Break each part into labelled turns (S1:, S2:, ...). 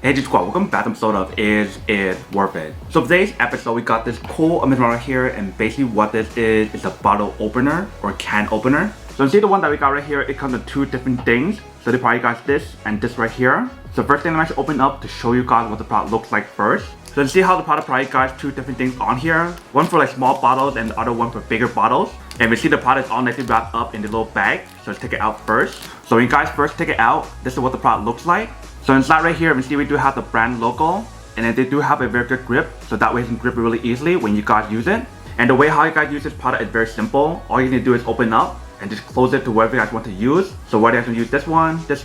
S1: Hey G Squad, welcome back to episode of Is It Worth It? So today's episode we got this cool amazing right here, and basically what this is a bottle opener or can opener. So you see the one that we got right here, it comes with two different things. So they probably got this and this right here. So first thing I'm actually open up to show you guys what the product looks like first. So you see how the product probably got two different things on here. One for like small bottles and the other one for bigger bottles. And we see the product is all nicely wrapped up in the little bag. So let's take it out first. So when you guys first take it out, this is what the product looks like. So inside right here, we see we do have the brand logo, and then they do have a very good grip, so that way you can grip it really easily when you guys use it. And the way how you guys use this product is very simple. All you need to do is open up and just close it to whatever you guys want to use. So whether you guys want to use this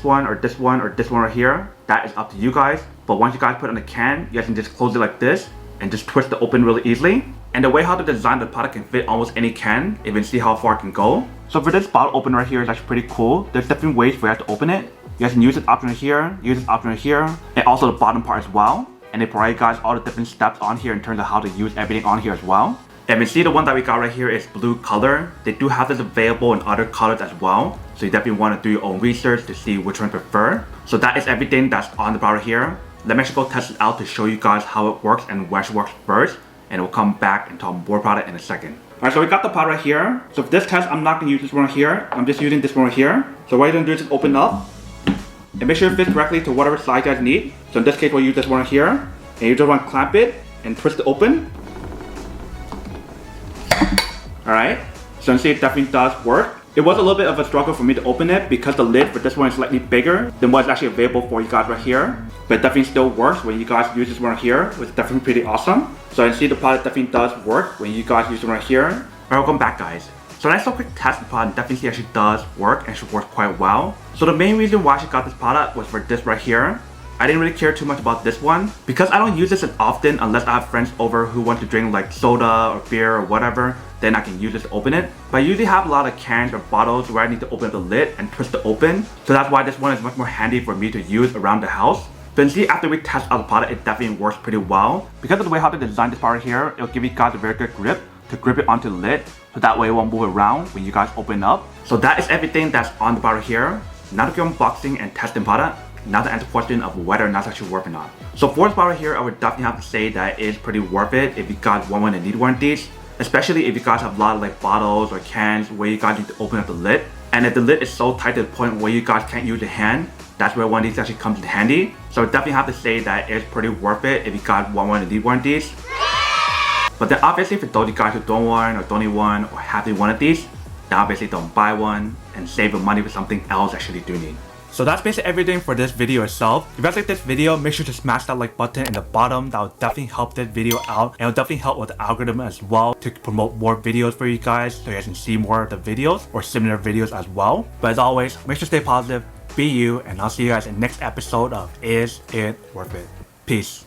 S1: one, or this one, or this one right here, that is up to you guys. But once you guys put it on the can, you guys can just close it like this and just twist it open really easily. And the way how to design the product can fit almost any can, even see how far it can go. So for this bottle opener right here is actually pretty cool. There's different ways for you guys to open it. You guys can use this option right here, use this option right here, and also the bottom part as well. And they provide guys all the different steps on here in terms of how to use everything on here as well. And we see the one that we got right here is blue color. They do have this available in other colors as well. So you definitely want to do your own research to see which one you prefer. So that is everything that's on the product here. Let me actually go test it out to show you guys how it works and where it works first. And we'll come back and talk more about it in a second. Alright, so we got the pot right here. So for this test, I'm not going to use this one right here. I'm just using this one right here. So what you're going to do is just open up. And make sure it fits correctly to whatever size you guys need. So in this case, we'll use this one right here. And you just want to clamp it and twist it open. Alright, so you see it definitely does work. It was a little bit of a struggle for me to open it because the lid for this one is slightly bigger than what's actually available for you guys right here. But it definitely still works when you guys use this one right here, which is definitely pretty awesome. So you see the product definitely does work when you guys use it right here. Alright, welcome back guys. So nice little quick test, the product definitely actually does work and actually works quite well. So the main reason why I actually got this product was for this right here. I didn't really care too much about this one because I don't use this as often unless I have friends over who want to drink like soda or beer or whatever. Then I can use this to open it. But I usually have a lot of cans or bottles where I need to open up the lid and twist it open. So that's why this one is much more handy for me to use around the house. But you see, after we test out the product, it definitely works pretty well. Because of the way how to design this part here, it'll give you guys a very good grip to grip it onto the lid. So that way it won't move around when you guys open up. So that is everything that's on the product here. Now that you're unboxing and testing product, now to answer the question of whether or not it's actually worth or not. So for this product here, I would definitely have to say that it is pretty worth it if you guys want one and need one of these. Especially if you guys have a lot of like bottles or cans where you guys need to open up the lid. And if the lid is so tight to the point where you guys can't use your hand, that's where one of these actually comes in handy. So I definitely have to say that it's pretty worth it if you guys want one and need one of these. But then obviously for those of you guys who don't want or don't need one or have one of these, then obviously don't buy one and save your money for something else actually do need. So that's basically everything for this video itself. If you guys like this video, make sure to smash that like button in the bottom. That will definitely help this video out, and it'll definitely help with the algorithm as well to promote more videos for you guys so you guys can see more of the videos or similar videos as well. But as always, make sure to stay positive, be you, and I'll see you guys in the next episode of Is It Worth It? Peace.